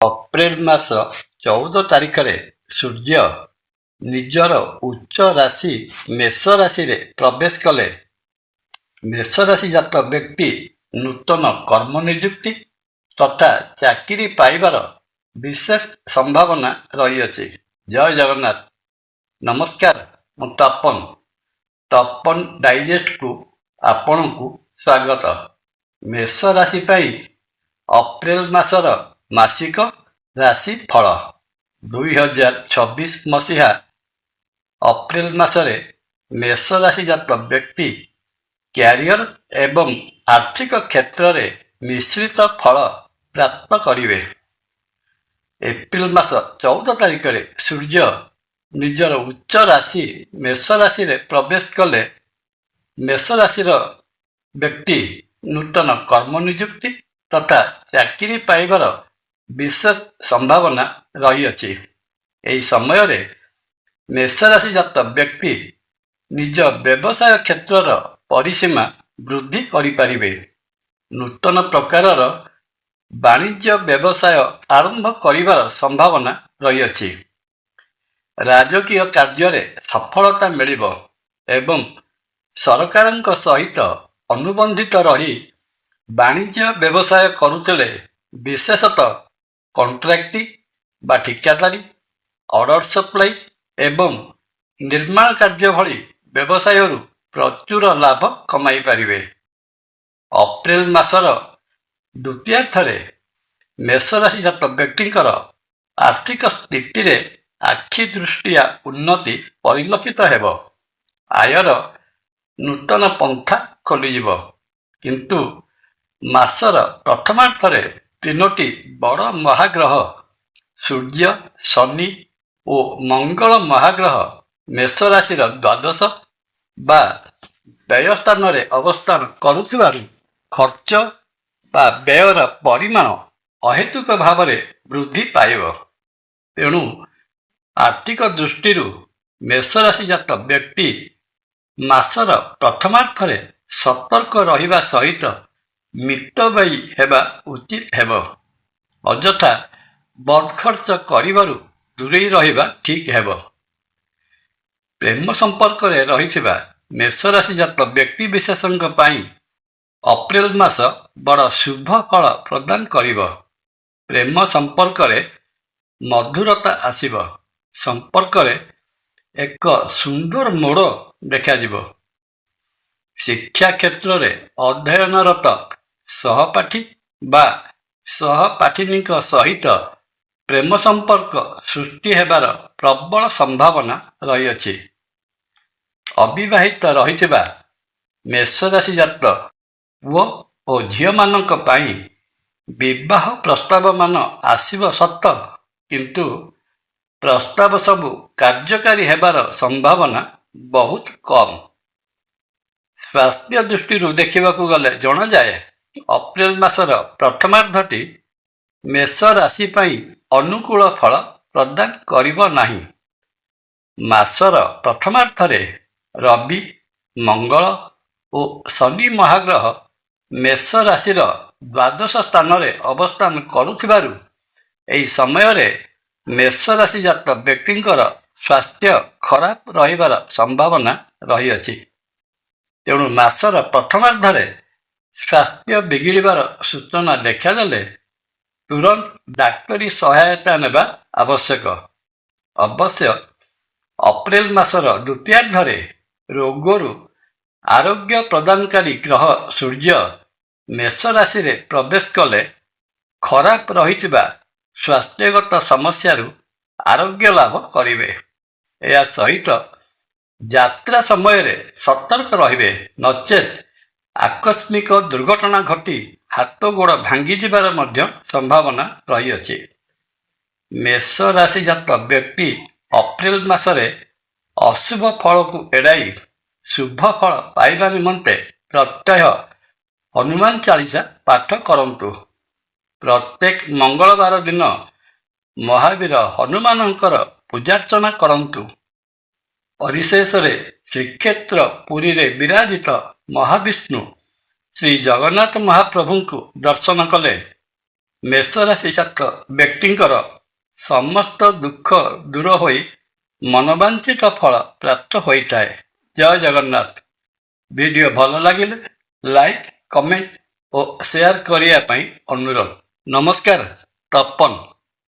ଅପ୍ରେଲ ମାସ 14 ତାରିଖରେ ସୂର୍ଯ୍ୟ ନିଜର ଉଚ୍ଚ ରାଶି ମେଷ ରାଶିରେ ପ୍ରବେଶ କଲେ। ମେଷ ରାଶି ଜାତ ବ୍ୟକ୍ତି ନୂତନ କର୍ମ ନିଯୁକ୍ତି ତଥା ଚାକିରି ପାଇବାର ବିଶେଷ ସମ୍ଭାବନା ରହିଅଛି। ଜୟ ଜଗନ୍ନାଥ। ନମସ୍କାର, ମୁଁ ତପନ ଡାଇଜେଷ୍ଟକୁ ଆପଣଙ୍କୁ ସ୍ୱାଗତ। ମେଷ ରାଶି ପାଇଁ ଅପ୍ରେଲ ମାସର ମାସିକ ରାଶି ଫଳ 2026 ମସିହା ଅପ୍ରେଲ ମାସରେ ମେଷ ରାଶି ଜାତ ବ୍ୟକ୍ତି କ୍ୟାରିୟର ଏବଂ ଆର୍ଥିକ କ୍ଷେତ୍ରରେ ମିଶ୍ରିତ ଫଳ ପ୍ରାପ୍ତ କରିବେ। ଏପ୍ରିଲ ମାସ 14 ତାରିଖରେ ସୂର୍ଯ୍ୟ ନିଜର ଉଚ୍ଚ ରାଶି ମେଷ ରାଶିରେ ପ୍ରବେଶ କଲେ। ମେଷ ରାଶିର ବ୍ୟକ୍ତି ନୂତନ କର୍ମ ନିଯୁକ୍ତି ତଥା ଚାକିରି ପାଇବାର ବିଶେଷ ସମ୍ଭାବନା ରହିଅଛି। ଏହି ସମୟରେ ମେଷ ରାଶି ଜାତ ବ୍ୟକ୍ତି ନିଜ ବ୍ୟବସାୟ କ୍ଷେତ୍ରର ପରିସୀମା ବୃଦ୍ଧି କରିପାରିବେ। ନୂତନ ପ୍ରକାରର ବାଣିଜ୍ୟ ବ୍ୟବସାୟ ଆରମ୍ଭ କରିବାର ସମ୍ଭାବନା ରହିଅଛି। ରାଜକୀୟ କାର୍ଯ୍ୟରେ ସଫଳତା ମିଳିବ ଏବଂ ସରକାରଙ୍କ ସହିତ ଅନୁବନ୍ଧିତ ରହି ବାଣିଜ୍ୟ ବ୍ୟବସାୟ କରୁଥିଲେ, ବିଶେଷତଃ କଣ୍ଟ୍ରାକ୍ଟି ବା ଠିକାଦାରୀ, ଅର୍ଡର ସପ୍ଲାଇ ଏବଂ ନିର୍ମାଣ କାର୍ଯ୍ୟ ଭଳି ବ୍ୟବସାୟରୁ ପ୍ରଚୁର ଲାଭ କମାଇ ପାରିବେ। ଅପ୍ରେଲ ମାସର ଦ୍ୱିତୀୟାର୍ଦ୍ଧରେ ମେଷ ରାଶି ଜାତ ବ୍ୟକ୍ତିଙ୍କର ଆର୍ଥିକ ସ୍ଥିତିରେ ଆଖି ଦୃଷ୍ଟିଆ ଉନ୍ନତି ପରିଲକ୍ଷିତ ହେବ। ଆୟର ନୂତନ ପନ୍ଥା ଖୋଲିଯିବ, କିନ୍ତୁ ମାସର ପ୍ରଥମାର୍ଦ୍ଧରେ ତିନୋଟି ବଡ଼ ମହାଗ୍ରହ ସୂର୍ଯ୍ୟ, ଶନି ଓ ମଙ୍ଗଳ ମହାଗ୍ରହ ମେଷ ରାଶିର ଦ୍ୱାଦଶ ବା ବ୍ୟୟ ସ୍ଥାନରେ ଅବସ୍ଥାନ କରୁଥିବାରୁ ଖର୍ଚ୍ଚ ବା ବ୍ୟୟର ପରିମାଣ ଅହେତୁକ ଭାବରେ ବୃଦ୍ଧି ପାଇବ। ତେଣୁ ଆର୍ଥିକ ଦୃଷ୍ଟିରୁ ମେଷ ରାଶି ଜାତ ବ୍ୟକ୍ତି ମାସର ପ୍ରଥମାର୍ଦ୍ଧରେ ସତର୍କ ରହିବା ସହିତ ମିତବ୍ୟୟୀ ହେବା ଉଚିତ ହେବ। ଅଯଥା ବଦଖର୍ଚ୍ଚ କରିବାରୁ ଦୂରେଇ ରହିବା ଠିକ୍ ହେବ। ପ୍ରେମ ସମ୍ପର୍କରେ ରହିଥିବା ମେଷ ରାଶି ଜାତ ବ୍ୟକ୍ତି ବିଶେଷଙ୍କ ପାଇଁ ଅପ୍ରେଲ ମାସ ବଡ଼ ଶୁଭ ଫଳ ପ୍ରଦାନ କରିବ। ପ୍ରେମ ସମ୍ପର୍କରେ ମଧୁରତା ଆସିବ। ସମ୍ପର୍କରେ ଏକ ସୁନ୍ଦର ମୋଡ଼ ଦେଖାଯିବ। ଶିକ୍ଷା କ୍ଷେତ୍ରରେ ଅଧ୍ୟୟନରତ ସହପାଠୀ ବା ସହପାଠିନୀଙ୍କ ସହିତ ପ୍ରେମ ସମ୍ପର୍କ ସୃଷ୍ଟି ହେବାର ପ୍ରବଳ ସମ୍ଭାବନା ରହିଅଛି। ଅବିବାହିତ ରହିଥିବା ମେଷ ରାଶି ଜାତ ପୁଅ ଓ ଝିଅମାନଙ୍କ ପାଇଁ ବିବାହ ପ୍ରସ୍ତାବମାନ ଆସିବ ସତ, କିନ୍ତୁ ପ୍ରସ୍ତାବ ସବୁ କାର୍ଯ୍ୟକାରୀ ହେବାର ସମ୍ଭାବନା ବହୁତ କମ୍। ସ୍ୱାସ୍ଥ୍ୟ ଦୃଷ୍ଟିରୁ ଦେଖିବାକୁ ଗଲେ ଜଣାଯାଏ, ଅପ୍ରେଲ ମାସର ପ୍ରଥମାର୍ଦ୍ଧଟି ମେଷ ରାଶି ପାଇଁ ଅନୁକୂଳ ଫଳ ପ୍ରଦାନ କରିବ ନାହିଁ। ମାସର ପ୍ରଥମାର୍ଦ୍ଧରେ ରବି, ମଙ୍ଗଳ ଓ ଶନି ମହାଗ୍ରହ ମେଷ ରାଶିର ଦ୍ୱାଦଶ ସ୍ଥାନରେ ଅବସ୍ଥାନ କରୁଥିବାରୁ ଏହି ସମୟରେ ମେଷ ରାଶି ଜାତ ବ୍ୟକ୍ତିଙ୍କର ସ୍ୱାସ୍ଥ୍ୟ ଖରାପ ରହିବାର ସମ୍ଭାବନା ରହିଅଛି। ତେଣୁ ମାସର ପ୍ରଥମାର୍ଦ୍ଧରେ ସ୍ୱାସ୍ଥ୍ୟ ବିଗିଡ଼ିବାର ସୂଚନା ଦେଖାଦେଲେ ତୁରନ୍ତ ଡାକ୍ତରୀ ସହାୟତା ନେବା ଆବଶ୍ୟକ। ଅବଶ୍ୟ ଅପ୍ରେଲ ମାସର ଦ୍ୱିତୀୟାର୍ଦ୍ଧରେ ରୋଗରୁ ଆରୋଗ୍ୟ ପ୍ରଦାନକାରୀ ଗ୍ରହ ସୂର୍ଯ୍ୟ ମେଷ ରାଶିରେ ପ୍ରବେଶ କଲେ ଖରାପ ରହିଥିବା ସ୍ୱାସ୍ଥ୍ୟଗତ ସମସ୍ୟାରୁ ଆରୋଗ୍ୟ ଲାଭ କରିବେ। ଏହା ସହିତ ଯାତ୍ରା ସମୟରେ ସତର୍କ ରହିବେ, ନଚେତ୍ ଆକସ୍ମିକ ଦୁର୍ଘଟଣା ଘଟି ହାତ ଗୋଡ଼ ଭାଙ୍ଗିଯିବାର ମଧ୍ୟ ସମ୍ଭାବନା ରହିଅଛି। ମେଷ ରାଶି ଜାତ ବ୍ୟକ୍ତି ଅପ୍ରେଲ ମାସରେ ଅଶୁଭ ଫଳକୁ ଏଡ଼ାଇ ଶୁଭ ଫଳ ପାଇବା ନିମନ୍ତେ ପ୍ରତ୍ୟହ ହନୁମାନ ଚାଳିସା ପାଠ କରନ୍ତୁ। ପ୍ରତ୍ୟେକ ମଙ୍ଗଳବାର ଦିନ ମହାବୀର ହନୁମାନଙ୍କର ପୂଜାର୍ଚ୍ଚନା କରନ୍ତୁ। ପରିଶେଷରେ ଶ୍ରୀକ୍ଷେତ୍ର ପୁରୀରେ ବିରାଜିତ ମହାବିଷ୍ଣୁ ଶ୍ରୀ ଜଗନ୍ନାଥ ମହାପ୍ରଭୁଙ୍କୁ ଦର୍ଶନ କଲେ ମେଷ ରାଶି ଜାତ ବ୍ୟକ୍ତିଙ୍କର ସମସ୍ତ ଦୁଃଖ ଦୂର ହୋଇ ମନବାଞ୍ଛିତ ଫଳ ପ୍ରାପ୍ତ ହୋଇଥାଏ। ଜୟ ଜଗନ୍ନାଥ। ଭିଡ଼ିଓ ଭଲ ଲାଗିଲେ ଲାଇକ୍, କମେଣ୍ଟ ଓ ସେୟାର କରିବା ପାଇଁ ଅନୁରୋଧ। ନମସ୍କାର। ତପନ।